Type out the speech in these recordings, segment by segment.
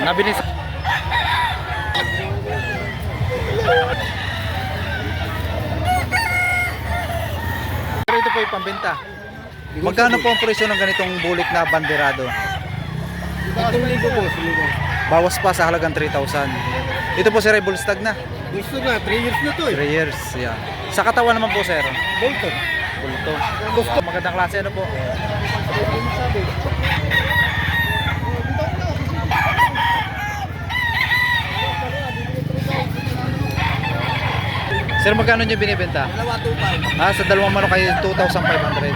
Nabili sa... Pero ito po yung pambenta. Magkano po ang presyo ng ganitong bulik na banderado? 3,000 po. Bawas pa sa halagang 3,000. Ito po sir ay bull stag na. Gusto na, 3 years na to 3 years. Yeah. Sa katawan naman po sir. Bolton. Bulto. Gusto. Magandang klase ano po? Sir, magkano niyo binibenta? Dalawa 2,500. Sa dalawang manok ay 2,500.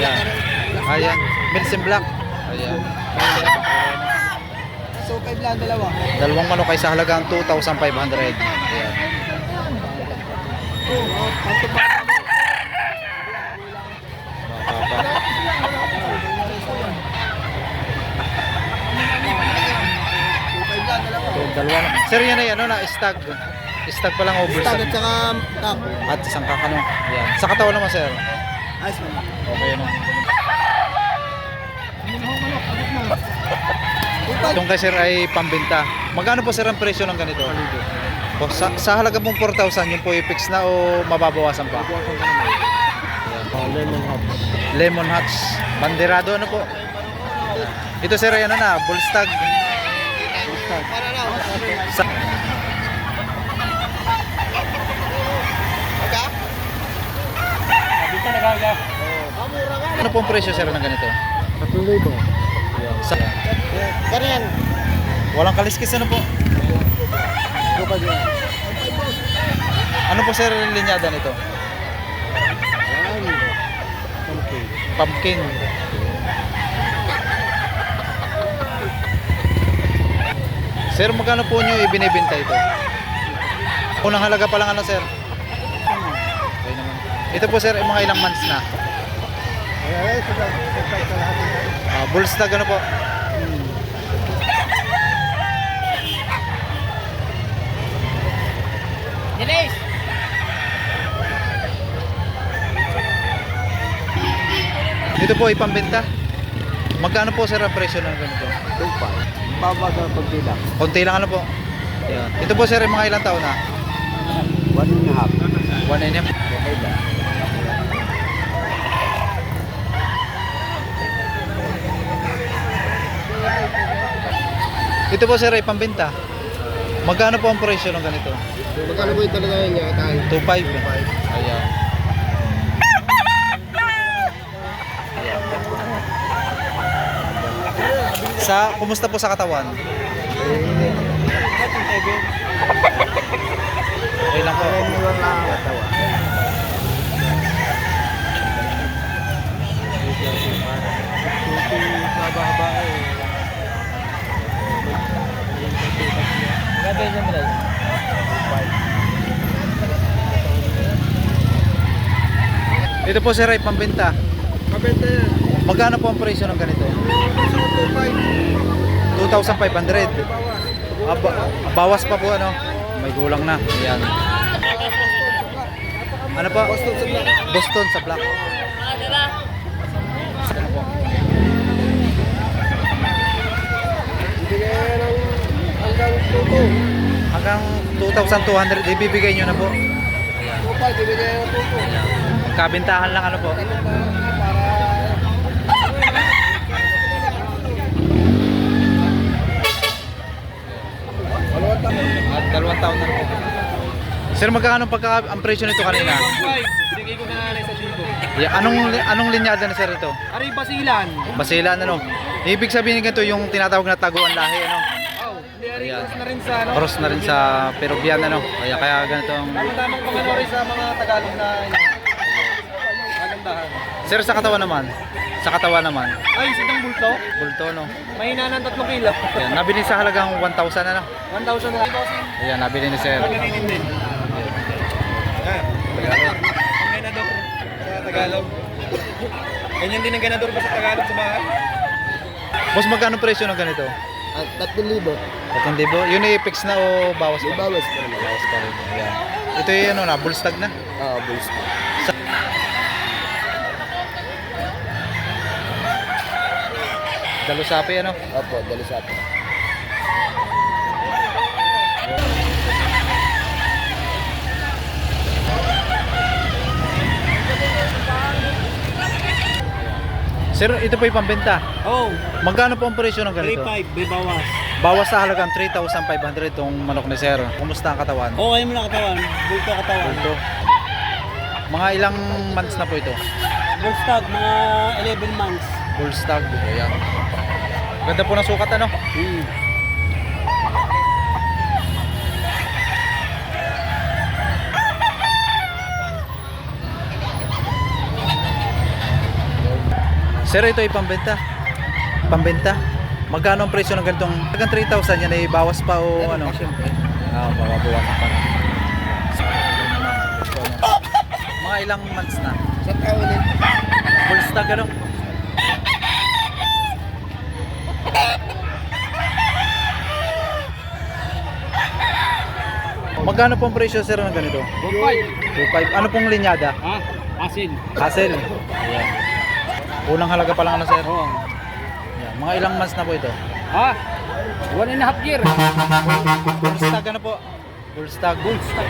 Yan. Ayan, medicine black. Ayan. So, 5 lang dalawa. Dalawang manok ay sa halagang 2,500. Ayan. Baba. Dalawa na. Sir, yan ay ano na, stag. Stag pa lang over Stag at saka top. at isang kakano. Ayan. Sa katawan naman sir. Ayos man. Okay no. 2,500. Itong kay sir ay pambenta. Magkano po sir ang presyo ng ganito? O, sa halaga pong 4,000, yun po i-fix na o mababawasan pa? Lemon hot. Lemon Hatch. Banderado ano po? Ito sir ay ano na, bull stag. Sa ano pong presyo sir ng ganito? 3,000. Sa, Ganyan. walang kaliskis ano po? Ito pa dyan. Ano po sir linyada nito? Yan. Okay. Pumpkin. Sir, magkano po nyo ibinibenta ito? Unang halaga pa lang ano sir? Okay naman. Ito po sir, mga ilang months na? Ay, sa lahat. Bull stag ano po? Dilis! Ito po ay pambenta. Magkano po sir ang presyo ng ganito? 2,500. Baba sa pagbilang. Konti lang ano po? Ayan. Ito po sir, ay mga ilang taon na? 1.5. 1.5. Okay lang. Ito po sir ay pambenta. Magkano po ang presyo ng ganito? Magkano po yung talaga niya tayo? 2.5. Ayan. Kumusta po sa katawan? Okay lang po. Ito po sir ay pambenta. Mabenta yan. Magkano po ang presyo ng ganito? 2,500. Bawas pa po ano? May gulang na. Ayan. Ano po? Boston sa black. Boston sa black. Bibigyan ng hanggang 2,200. Hanggang 2,200 ibibigay nyo na po. 2,500 bibigyan ng 2,200. Kabintahan lang ano po. At 2 taon na po. Sir, magkano ang presyo nito kanina? 2,500. Binigay ko na lang sa libo. Yeah, anong linyada na sir ito? Ari basilan. Basilan ano? Ibig sabihin ganito yung tinatawag na taguan lahi ano? Oh, hindi ari Ayan. cross na rin sa ano. Cross na rin sa Peruvian ano? Kaya ganito ang... Tamang pangano rin sa mga Tagalog na magandahan. Sir, sa katawan naman? Sa katawan naman? Ay, sidang bulto. Bulto no? Mahina ng 3 kilo. Ayan, nabili sa halagang 1,000 ano? 1,000 na. Ayan, nabili ni sir. Ganinin din. Tagalog. Ang ganador sa Tagalog. Ganyan din ang ganador pa sa Tagalog sa bahay. Boss, magkano presyo ng ganito? At 3,000. 3,000? Yun i-fix na o bawas pa? Bawas pa rin. Bawas pa rin. Ayan. Ito yung ano na, bullstag na. Oo, bulls. Dalusapi ano. Opo, dali sa atin. Sir, ito po yung pambenta. Oh, Magkano po ang presyo ng ganito? 3.5, may bawas. Bawas sa halagang 3,500 itong manok ni Sir. Kumusta ang katawan? Okay mo na katawan. Bulto katawan. Ito. Mga ilang months na po ito? Bullstag, mga 11 months. Bullstag. Ayan. Ganda po ng sukat ano? Sir, ito ay pambenta. Pambenta. Magkano ang presyo ng ganitong? Hanggang 3,000 yan ay bawas pa o ano? Bawasan pa. Mga ilang months na? Sa ulit. Bullstag ano? Magkano po ang presyo sir ng ganito? 2.5. Ano pong linyada? Ha? Asin. Hassel. Ayan. Unang halaga pa lang ano sir? Oo. Ayan. Mga ilang months na po ito? Ha? 1.5 year. Bullstag ano po? Bullstag. Bullstag.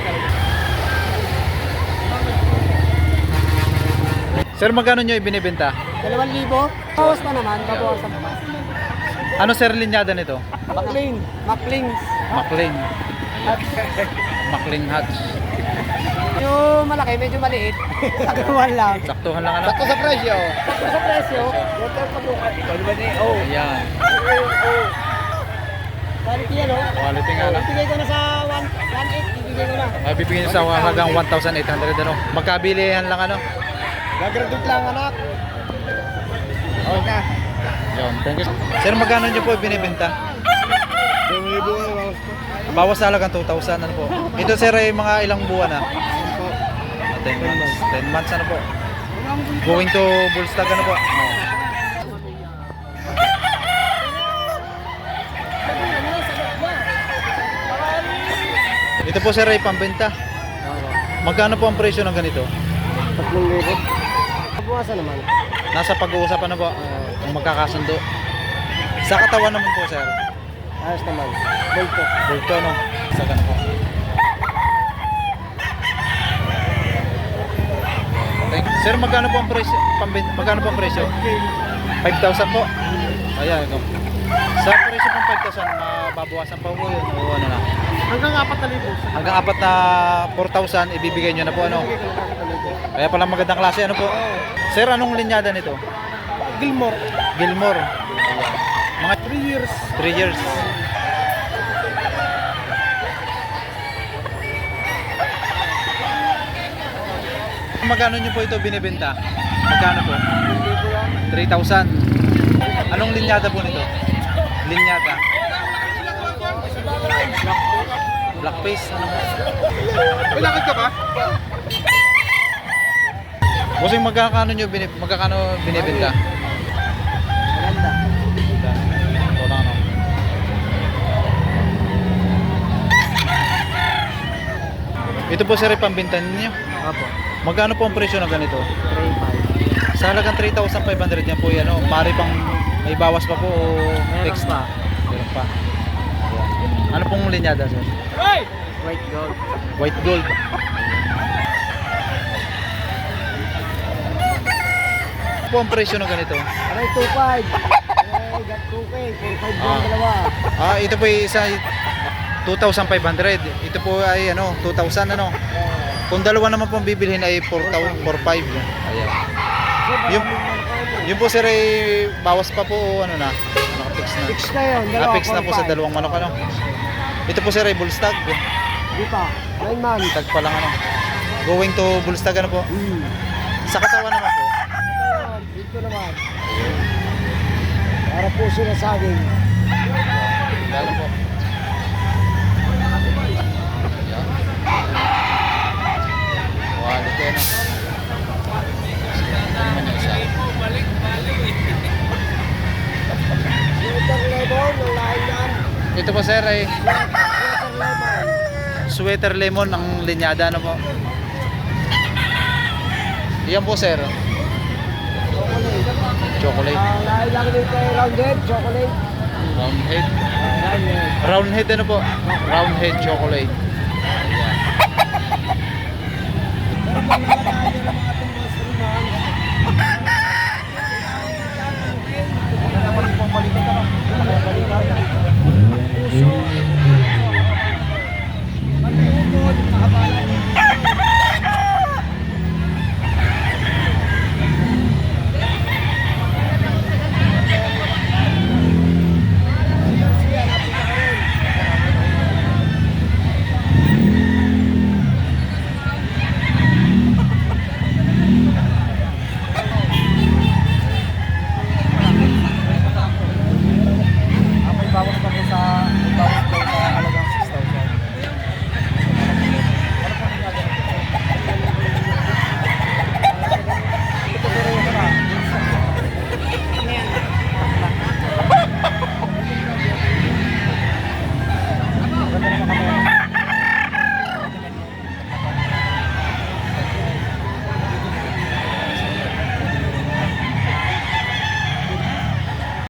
Sir, magkano nyo ibinibenta? 2,000. Bawas pa naman. Babawasan pa. Ano sir linyada nito? Makling. Makling. Makling. Makling Hatch. Medyo malaki, medyo maliit. Saktuhan lang. Saktuhan lang ano? Sakto sa presyo. Sakto sa presyo. Huwag kang pagbukat. Ikaw ba niya? Oh. Ayan. Quality yan, oh. Quality nga lang. Ibigay ko na sa 1.8. Ibigay ko na. Ay, bibigyan nyo sa halagang 1,800 ano? Magkabilihan lang ano? Gagraduate lang, anak. Okay na. Yun, thank you. Sir, magkano nyo po binibenta? 2,000 Bawas sa halagang 2,000 ano po? Ito sir ay mga ilang buwan na? 10 months. 10 months ano po? Going to Bullstag ano po? Ito po sir ay pambenta. Magkano po ang presyo ng ganito? 3,000. Pabuwasan naman. Nasa pag-uusap ano po? Kung magkakasundo. Sa katawan naman po sir? Ayos naman. Bulto. Bulto no? Sa ganun po. Sir, magkano po ang presyo? Magkano po ang presyo? 5,000 po. Ayan, ito. Sa presyo pong 5,000, mababawasan pa po yun o ano na? Hanggang 4,000. Hanggang apat na 4,000, ibibigay nyo na po ano? Kaya pala magandang klase, ano po? Sir, anong linyada nito? Gilmore. Gilmore. Mga 3 years. 3 years. Magkano nyo po ito binibenta? Magkano po? 3,000. Anong linyada po nito? Linyada. Black face. Ano? Ilakad ka ba? Kasi magkano binibenta? Maganda. Ito lang ano. Ito po sir, pambinta ninyo. Opo. Magkano po ang presyo ng ganito? 3,500. Sa halagang 3,500 yan po yan. Oh. Mari pang may bawas pa po o fixed na? Meron pa. Ayan. Ano pong linyada sir? Hey! White gold. White gold. Ano po ang presyo ng ganito? Aray, 2,500. Got 2K. 4,500 yung dalawa. Ito po ay isa 2,500. Ito po ay ano, 2,000 ano. Kung dalawa naman pong bibilhin ay 4,500. Ayan. Yung po sir ay bawas pa po o ano na? Naka-fix na. Fix na yun. Dalawa, Fix na po sa 4,500. dalawang manok ano. Ito po sir ay bullstag. Di pa. 9 months. Tag pa lang ano. Going to bullstag ano po. Sa katawan naman po. Dito naman. Para po sinasaging. Lalo po. Ayan. Quality ano. Ano naman yung isa? Water lemon, ang lain yan. Ito po sir ay Water lemon. sweater lemon ang linyada, ano po. Yan po sir. Chocolate. Lang dito rounded, chocolate. Round head. Round head ano po? Round head chocolate. Ayan.